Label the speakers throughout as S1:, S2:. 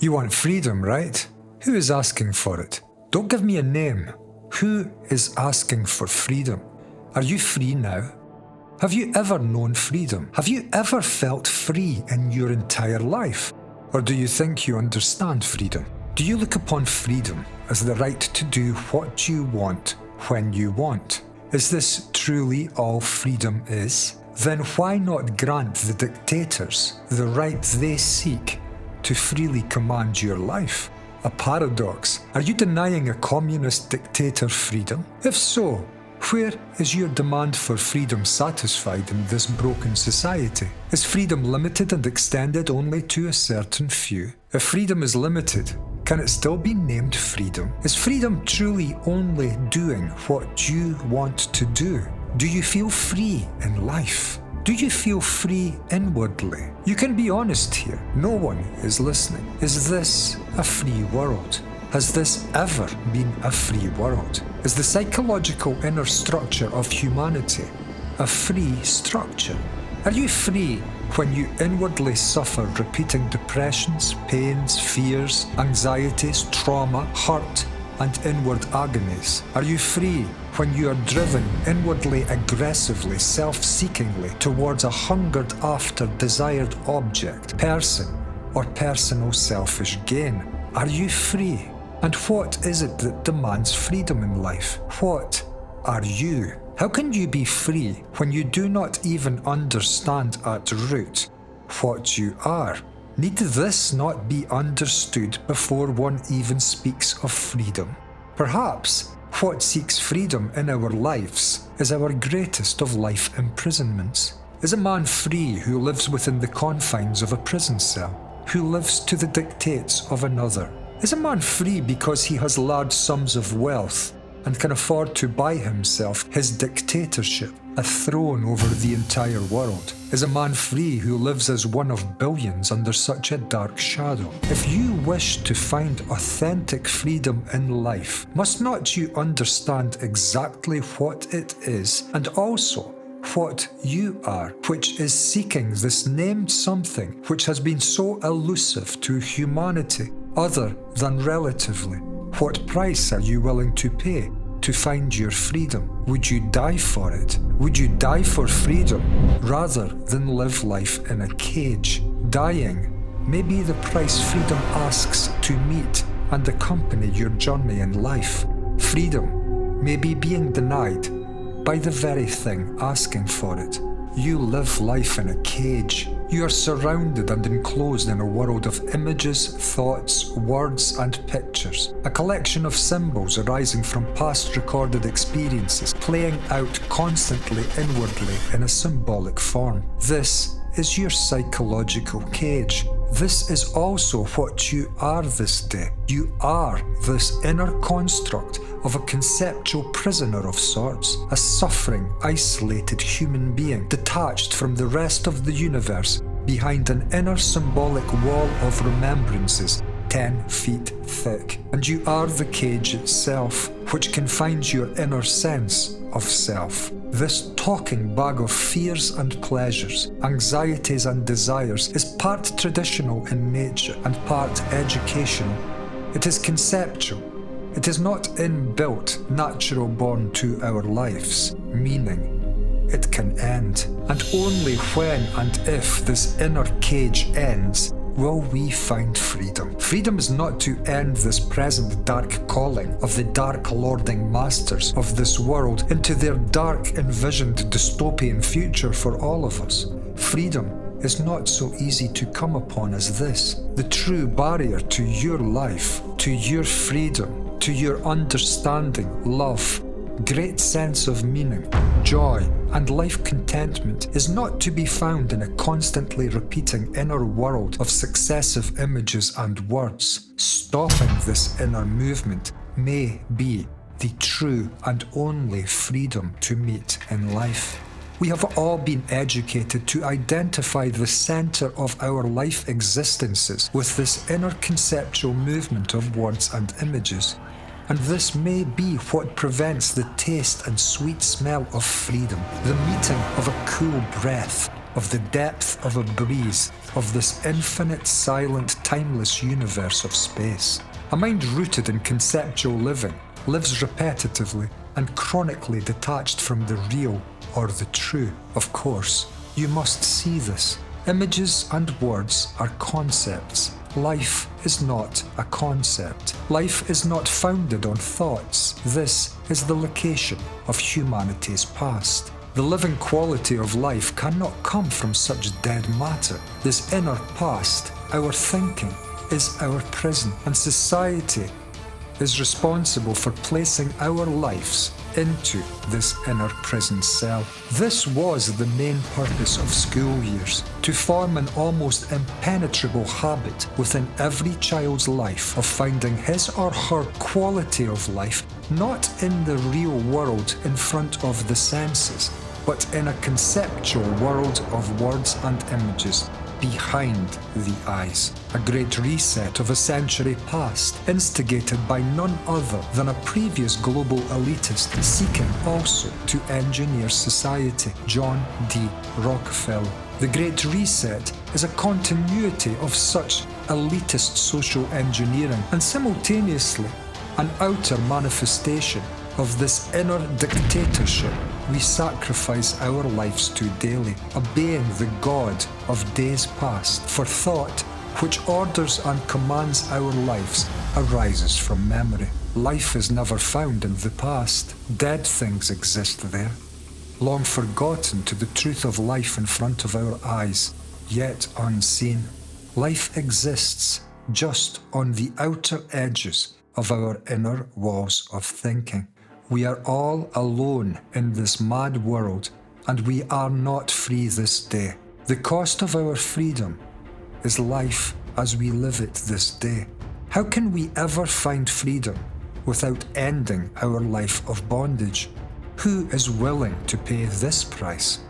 S1: You want freedom, right? Who is asking for it? Don't give me a name. Who is asking for freedom? Are you free now? Have you ever known freedom? Have you ever felt free in your entire life? Or do you think you understand freedom? Do you look upon freedom as the right to do what you want when you want? Is this truly all freedom is? Then why not grant the dictators the right they seek to freely command your life? A paradox. Are you denying a communist dictator freedom? If so, where is your demand for freedom satisfied in this broken society? Is freedom limited and extended only to a certain few? If freedom is limited, can it still be named freedom? Is freedom truly only doing what you want to do? Do you feel free in life? Do you feel free inwardly? You can be honest here. No one is listening. Is this a free world? Has this ever been a free world? Is the psychological inner structure of humanity a free structure? Are you free when you inwardly suffer repeating depressions, pains, fears, anxieties, trauma, hurt, and inward agonies? Are you free when you are driven inwardly aggressively, self-seekingly towards a hungered after desired object, person, or personal selfish gain? Are you free? And what is it that demands freedom in life? What are you? How can you be free when you do not even understand at root what you are? Need this not be understood before one even speaks of freedom? Perhaps what seeks freedom in our lives is our greatest of life imprisonments. Is a man free who lives within the confines of a prison cell, who lives to the dictates of another? Is a man free because he has large sums of wealth and can afford to buy himself his dictatorship, a throne over the entire world? Is a man free who lives as one of billions under such a dark shadow? If you wish to find authentic freedom in life, must not you understand exactly what it is and also what you are, which is seeking this named something which has been so elusive to humanity, other than relatively? What price are you willing to pay to find your freedom? Would you die for it? Would you die for freedom rather than live life in a cage? Dying may be the price freedom asks to meet and accompany your journey in life. Freedom may be being denied by the very thing asking for it. You live life in a cage. You are surrounded and enclosed in a world of images, thoughts, words, and pictures. A collection of symbols arising from past recorded experiences, playing out constantly inwardly in a symbolic form. This is your psychological cage. This is also what you are this day. You are this inner construct of a conceptual prisoner of sorts, a suffering, isolated human being, detached from the rest of the universe behind an inner symbolic wall of remembrances 10 feet thick. And you are the cage itself, which confines your inner sense of self. This talking bag of fears and pleasures, anxieties and desires is part traditional in nature and part educational. It is conceptual. It is not inbuilt, natural born to our lives, meaning it can end. And only when and if this inner cage ends will we find freedom. Freedom is not to end this present dark calling of the dark lording masters of this world into their dark envisioned dystopian future for all of us. Freedom is not so easy to come upon as this. The true barrier to your life, to your freedom, to your understanding, love, great sense of meaning, joy, and life contentment is not to be found in a constantly repeating inner world of successive images and words. Stopping this inner movement may be the true and only freedom to meet in life. We have all been educated to identify the center of our life existences with this inner conceptual movement of words and images. And this may be what prevents the taste and sweet smell of freedom, the meeting of a cool breath, of the depth of a breeze of this infinite, silent, timeless universe of space. A mind rooted in conceptual living lives repetitively and chronically detached from the real or the true. Of course, you must see this. Images and words are concepts. Life is not a concept. Life is not founded on thoughts. This is the location of humanity's past. The living quality of life cannot come from such dead matter. This inner past, our thinking, is our prison, and society is responsible for placing our lives into this inner prison cell. This was the main purpose of school years, to form an almost impenetrable habit within every child's life of finding his or her quality of life not in the real world in front of the senses, but in a conceptual world of words and images behind the eyes. A great reset of a century past, instigated by none other than a previous global elitist seeking also to engineer society, John D. Rockefeller. The Great Reset is a continuity of such elitist social engineering and simultaneously an outer manifestation of this inner dictatorship we sacrifice our lives to daily, obeying the God of days past, for thought, which orders and commands our lives, arises from memory. Life is never found in the past. Dead things exist there, long forgotten to the truth of life in front of our eyes, yet unseen. Life exists just on the outer edges of our inner walls of thinking. We are all alone in this mad world, and we are not free this day. The cost of our freedom is life as we live it this day. How can we ever find freedom without ending our life of bondage? Who is willing to pay this price?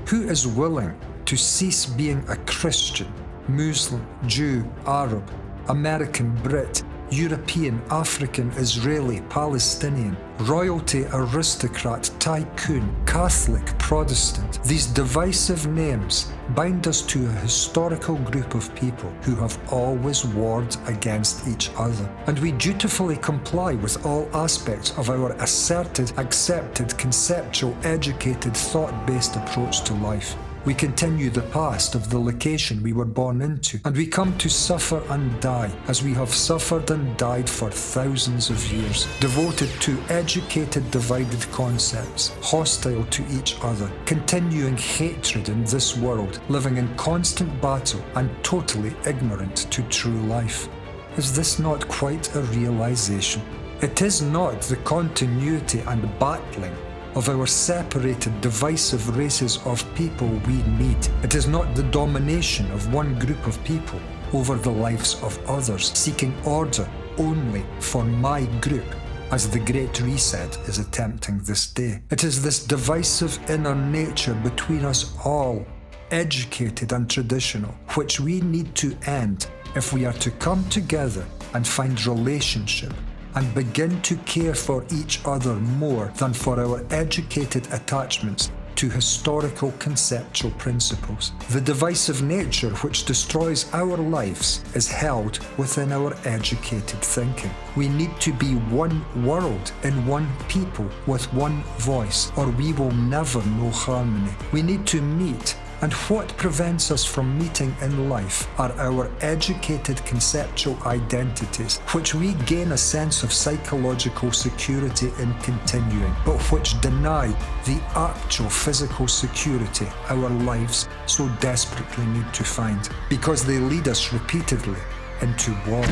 S1: Who is willing to cease being a Christian, Muslim, Jew, Arab, American, Brit, European, African, Israeli, Palestinian, royalty, aristocrat, tycoon, Catholic, Protestant? These divisive names bind us to a historical group of people who have always warred against each other, and we dutifully comply with all aspects of our asserted, accepted, conceptual, educated, thought-based approach to life. We continue the past of the location we were born into, and we come to suffer and die as we have suffered and died for thousands of years, devoted to educated divided concepts, hostile to each other, continuing hatred in this world, living in constant battle and totally ignorant to true life. Is this not quite a realization? It is not the continuity and battling of our separated, divisive races of people we need. It is not the domination of one group of people over the lives of others, seeking order only for my group, as the Great Reset is attempting this day. It is this divisive inner nature between us all, educated and traditional, which we need to end if we are to come together and find relationship and begin to care for each other more than for our educated attachments to historical conceptual principles. The divisive nature which destroys our lives is held within our educated thinking. We need to be one world in one people with one voice, or we will never know harmony. We need to meet, and what prevents us from meeting in life are our educated conceptual identities, which we gain a sense of psychological security in continuing, but which deny the actual physical security our lives so desperately need to find, because they lead us repeatedly into war.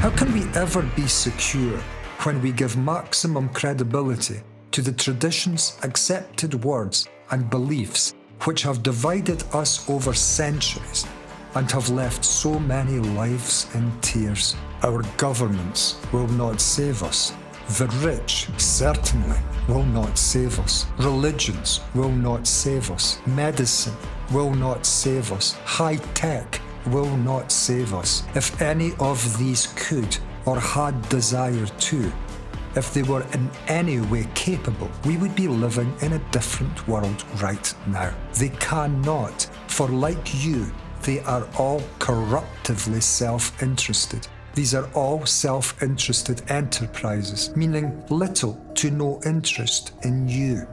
S1: How can we ever be secure when we give maximum credibility to the traditions, accepted words, and beliefs which have divided us over centuries and have left so many lives in tears? Our governments will not save us. The rich certainly will not save us. Religions will not save us. Medicine will not save us. High tech will not save us. If any of these could or had desire to, if they were in any way capable, we would be living in a different world right now. They cannot, For like you, they are all corruptively self-interested. These are all self-interested enterprises, meaning little to no interest in you,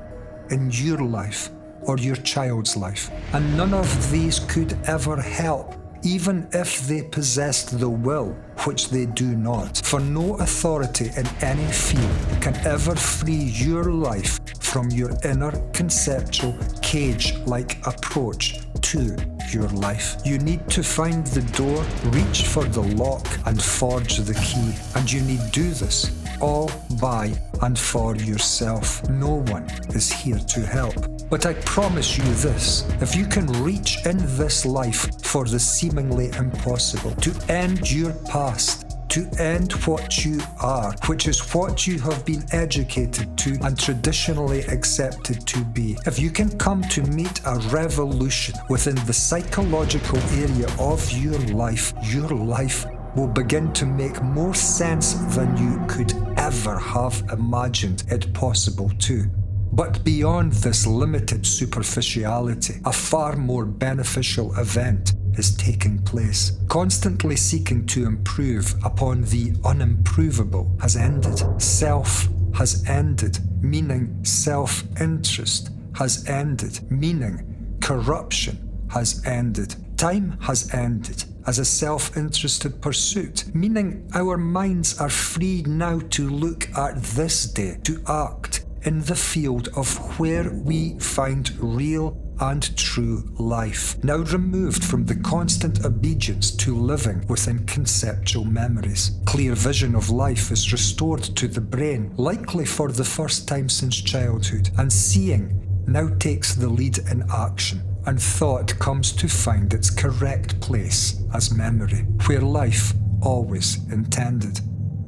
S1: in your life, or your child's life. And none of these could ever help, even if they possessed the will, which they do not. For no authority in any field can ever free your life from your inner conceptual cage-like approach to your life. You need to find the door, reach for the lock, and forge the key. And you need do this all by and for yourself. No one is here to help. But I promise you this, if you can reach in this life for the seemingly impossible, to end your past, to end what you are, which is what you have been educated to and traditionally accepted to be. If you can come to meet a revolution within the psychological area of your life will begin to make more sense than you could ever have imagined it possible to. But beyond this limited superficiality, a far more beneficial event is taking place. Constantly seeking to improve upon the unimprovable has ended. Self has ended, meaning self-interest has ended, meaning corruption has ended. Time has ended as a self-interested pursuit, meaning our minds are free now to look at this day, to act in the field of where we find real and true life, now removed from the constant obedience to living within conceptual memories. Clear vision of life is restored to the brain, likely for the first time since childhood, and seeing now takes the lead in action, and thought comes to find its correct place as memory, where life always intended.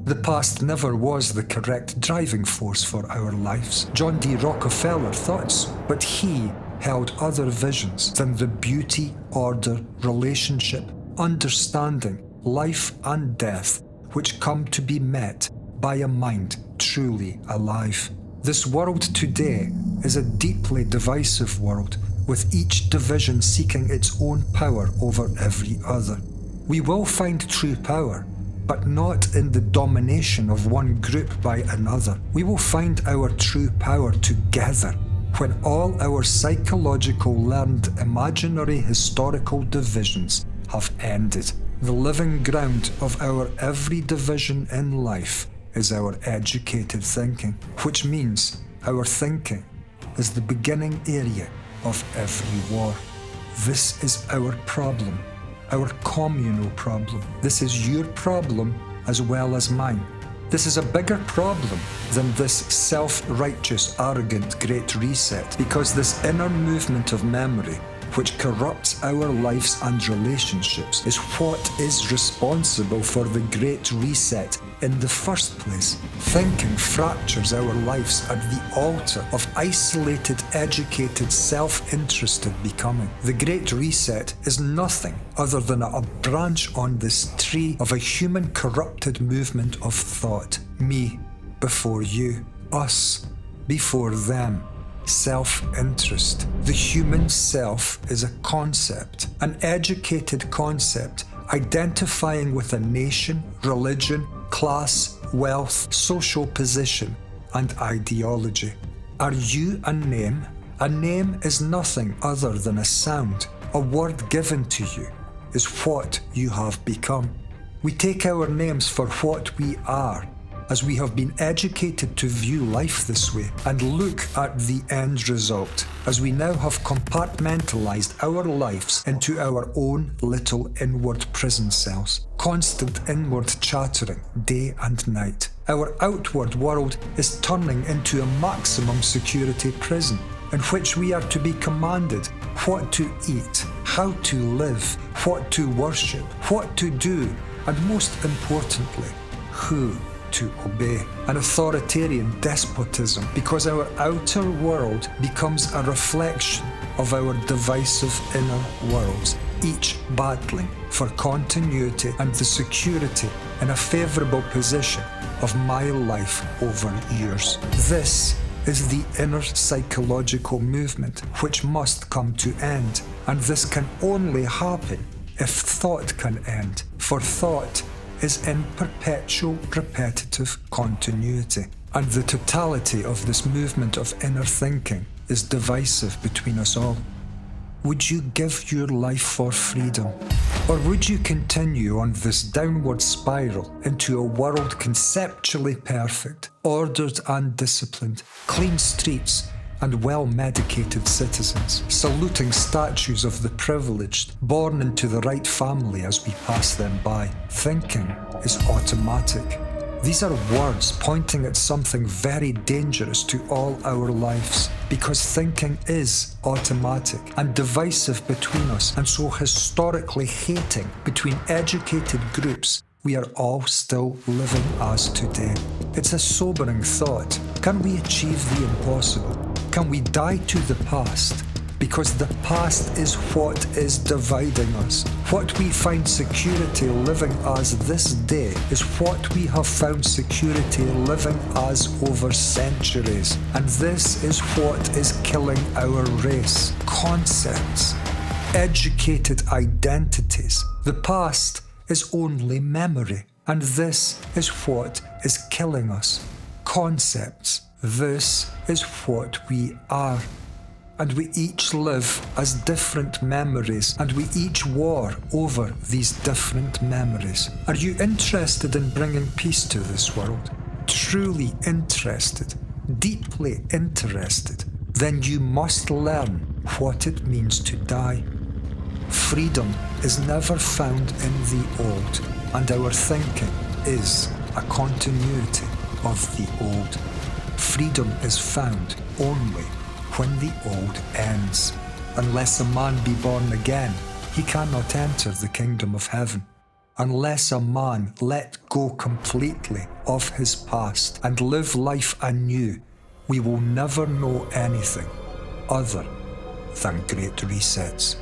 S1: The past never was the correct driving force for our lives. John D. Rockefeller thought so, but he held other visions than the beauty, order, relationship, understanding, life and death, which come to be met by a mind truly alive. This world today is a deeply divisive world, with each division seeking its own power over every other. We will find true power, but not in the domination of one group by another. We will find our true power together, when all our psychological learned imaginary historical divisions have ended. The living ground of our every division in life is our educated thinking, which means our thinking is the beginning area of every war. This is our problem, our communal problem. This is your problem as well as mine. This is a bigger problem than this self-righteous, arrogant Great Reset, because this inner movement of memory, which corrupts our lives and relationships, is what is responsible for the Great Reset in the first place. Thinking fractures our lives at the altar of isolated, educated, self-interested becoming. The Great Reset is nothing other than a branch on this tree of a human corrupted movement of thought. Me before you, us before them. Self-interest. The human self is a concept, an educated concept, identifying with a nation, religion, class, wealth, social position, and ideology. Are you a name? A name is nothing other than a sound. A word given to you is what you have become. We take our names for what we are, as we have been educated to view life this way, and look at the end result, as we now have compartmentalized our lives into our own little inward prison cells, constant inward chattering day and night. Our outward world is turning into a maximum security prison, in which we are to be commanded what to eat, how to live, what to worship, what to do, and most importantly, who to obey. An authoritarian despotism, because our outer world becomes a reflection of our divisive inner worlds, each battling for continuity and the security in a favourable position of my life over yours. This is the inner psychological movement which must come to end, and this can only happen if thought can end, for thought is in perpetual repetitive continuity, and the totality of this movement of inner thinking is divisive between us all. Would you give your life for freedom? Or would you continue on this downward spiral into a world conceptually perfect, ordered and disciplined, clean streets and well-medicated citizens, saluting statues of the privileged, born into the right family as we pass them by? Thinking is automatic. These are words pointing at something very dangerous to all our lives, because thinking is automatic and divisive between us, and so historically hating between educated groups we are all still living as today. It's a sobering thought. Can we achieve the impossible? Can we die to the past? Because the past is what is dividing us. What we find security living as this day is what we have found security living as over centuries. And this is what is killing our race. Concepts. Educated identities. The past is only memory. And this is what is killing us. Concepts. This is what we are. And we each live as different memories, and we each war over these different memories. Are you interested in bringing peace to this world? Truly interested, deeply interested? Then you must learn what it means to die. Freedom is never found in the old, and our thinking is a continuity of the old. Freedom is found only when the old ends. Unless a man be born again, he cannot enter the kingdom of heaven. Unless a man let go completely of his past and live life anew, we will never know anything other than great resets.